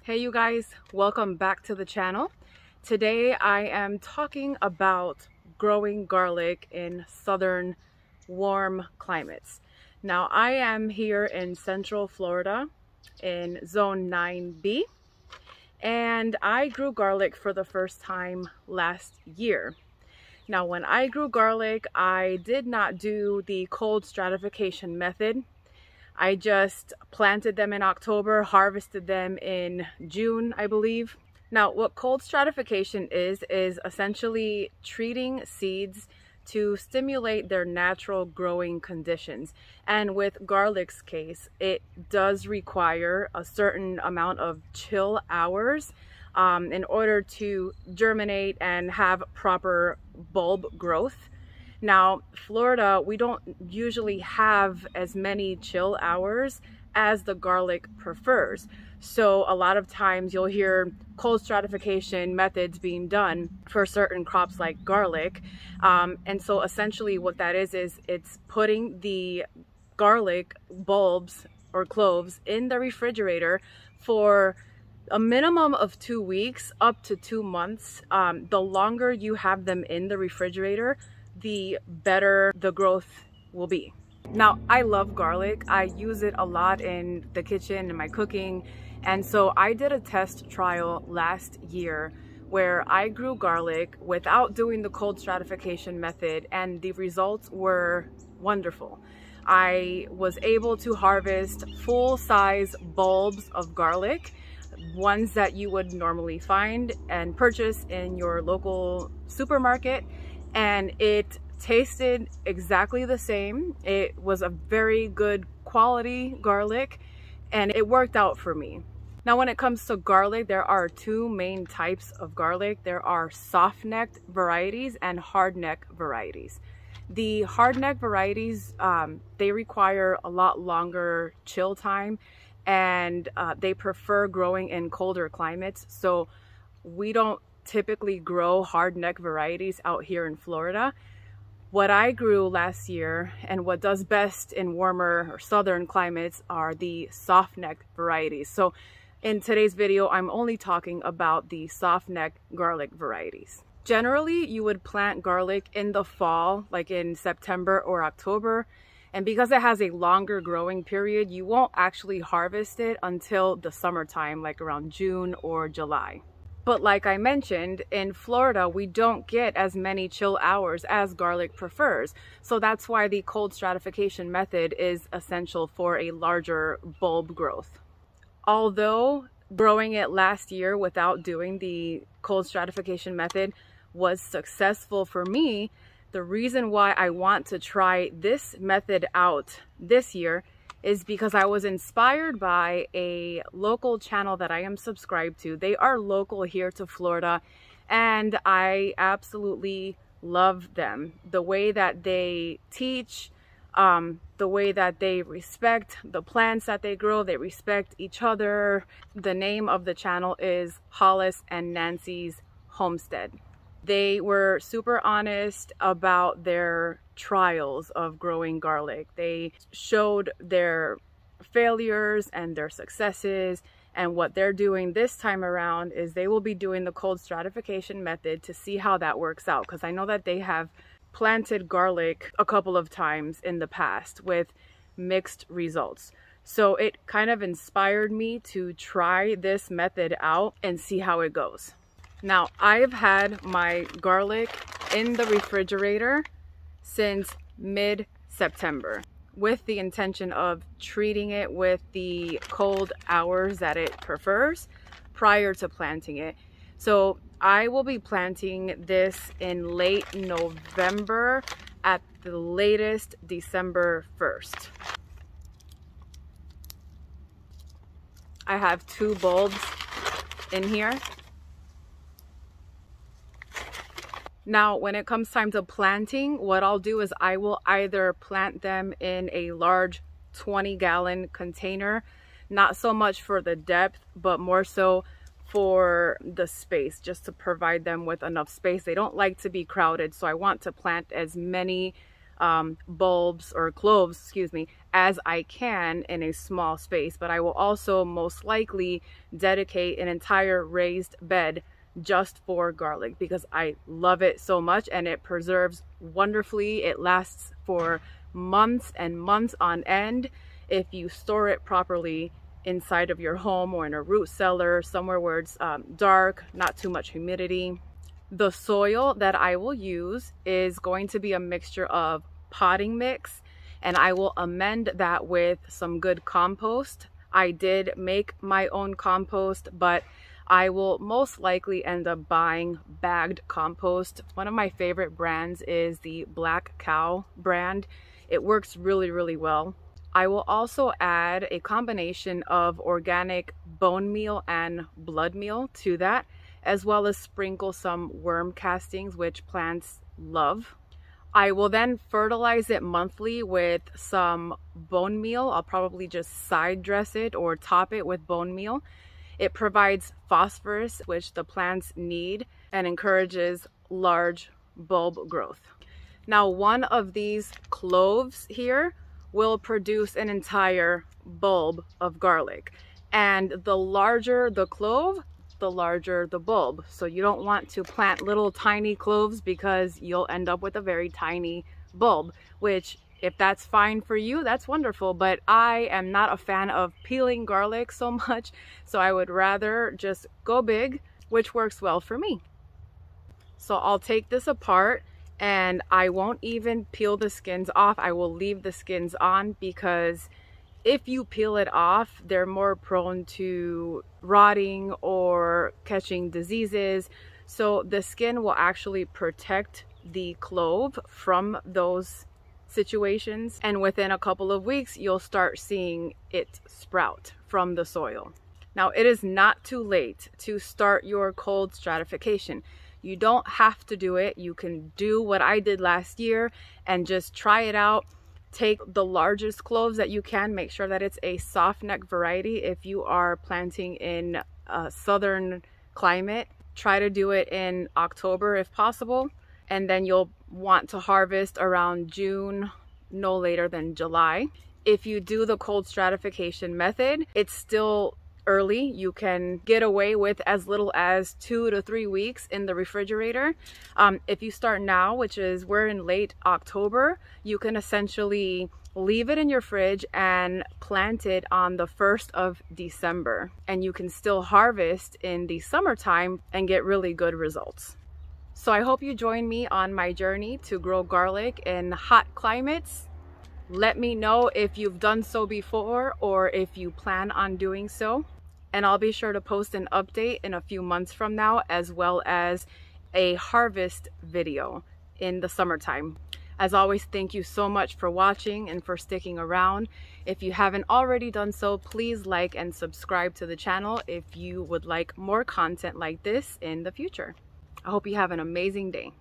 Hey you guys, welcome back to the channel. Today I am talking about growing garlic in southern warm climates. Now I am here in Central Florida in zone 9B, and I grew garlic for the first time last year. Now when I grew garlic, I did not do the cold stratification method. I just planted them in October, harvested them in June, I believe. Now, what cold stratification is essentially treating seeds to stimulate their natural growing conditions. And with garlic's case, it does require a certain amount of chill hours in order to germinate and have proper bulb growth. Now, Florida, we don't usually have as many chill hours as the garlic prefers. So a lot of times you'll hear cold stratification methods being done for certain crops like garlic. And so essentially what that is it's putting the garlic bulbs or cloves in the refrigerator for a minimum of 2 weeks up to 2 months. The longer you have them in the refrigerator, the better the growth will be. Now, I love garlic. I use it a lot in the kitchen, in my cooking. And so I did a test trial last year where I grew garlic without doing the cold stratification method, and the results were wonderful. I was able to harvest full-size bulbs of garlic, ones that you would normally find and purchase in your local supermarket. And it tasted exactly the same. It was a very good quality garlic, and it worked out for me. Now, when it comes to garlic, there are two main types of garlic. There are soft-necked varieties and hard-neck varieties. The hard-neck varieties, they require a lot longer chill time, and they prefer growing in colder climates. So we don't typically grow hard-neck varieties out here in Florida. What I grew last year and what does best in warmer or southern climates are the soft-neck varieties. So in today's video, I'm only talking about the soft-neck garlic varieties. Generally, you would plant garlic in the fall, like in September or October. And because it has a longer growing period, you won't actually harvest it until the summertime, like around June or July. But like I mentioned, in Florida, we don't get as many chill hours as garlic prefers. So that's why the cold stratification method is essential for a larger bulb growth. Although growing it last year without doing the cold stratification method was successful for me, the reason why I want to try this method out this year is because I was inspired by a local channel that I am subscribed to. They are local here to Florida, and I absolutely love them. The way that they teach, the way that they respect the plants that they grow, they respect each other. The name of the channel is Hollis and Nancy's Homestead. They were super honest about their trials of growing garlic. They showed their failures and their successes, and what they're doing this time around is they will be doing the cold stratification method to see how that works out, because I know that they have planted garlic a couple of times in the past with mixed results. So it kind of inspired me to try this method out and see how it goes. Now, I've had my garlic in the refrigerator since mid-September with the intention of treating it with the cold hours that it prefers prior to planting it. So I will be planting this in late November, at the latest December 1st. I have 2 bulbs in here. Now, when it comes time to planting, what I'll do is I will either plant them in a large 20-gallon container, not so much for the depth, but more so for the space, just to provide them with enough space. They don't like to be crowded, so I want to plant as many bulbs or cloves, excuse me, as I can in a small space. But I will also most likely dedicate an entire raised bed just for garlic because I love it so much and it preserves wonderfully. It lasts for months and months on end if you store it properly inside of your home or in a root cellar, somewhere where it's dark, not too much humidity. The soil that I will use is going to be a mixture of potting mix, and I will amend that with some good compost. I did make my own compost, but I will most likely end up buying bagged compost. One of my favorite brands is the Black Cow brand. It works really, really well. I will also add a combination of organic bone meal and blood meal to that, as well as sprinkle some worm castings, which plants love. I will then fertilize it monthly with some bone meal. I'll probably just side dress it or top it with bone meal. It provides phosphorus, which the plants need, and encourages large bulb growth. Now, one of these cloves here will produce an entire bulb of garlic. And the larger the clove, the larger the bulb. So you don't want to plant little tiny cloves because you'll end up with a very tiny bulb, which if that's fine for you, that's wonderful. But I am not a fan of peeling garlic so much, so I would rather just go big, which works well for me. So I'll take this apart and I won't even peel the skins off. I will leave the skins on because if you peel it off, they're more prone to rotting or catching diseases. So the skin will actually protect the clove from those situations. And within a couple of weeks, you'll start seeing it sprout from the soil. Now, it is not too late to start your cold stratification. You don't have to do it. You can do what I did last year and just try it out. Take the largest cloves that you can. Make sure that it's a soft neck variety. If you are planting in a southern climate, try to do it in October if possible. And then you'll want to harvest around June, no later than July. If you do the cold stratification method, it's still early. You can get away with as little as 2 to 3 weeks in the refrigerator. If you start now, which is we're in late October, you can essentially leave it in your fridge and plant it on the 1st of December. And you can still harvest in the summertime and get really good results. So I hope you join me on my journey to grow garlic in hot climates. Let me know if you've done so before or if you plan on doing so. And I'll be sure to post an update in a few months from now, as well as a harvest video in the summertime. As always, thank you so much for watching and for sticking around. If you haven't already done so, please like and subscribe to the channel if you would like more content like this in the future. I hope you have an amazing day.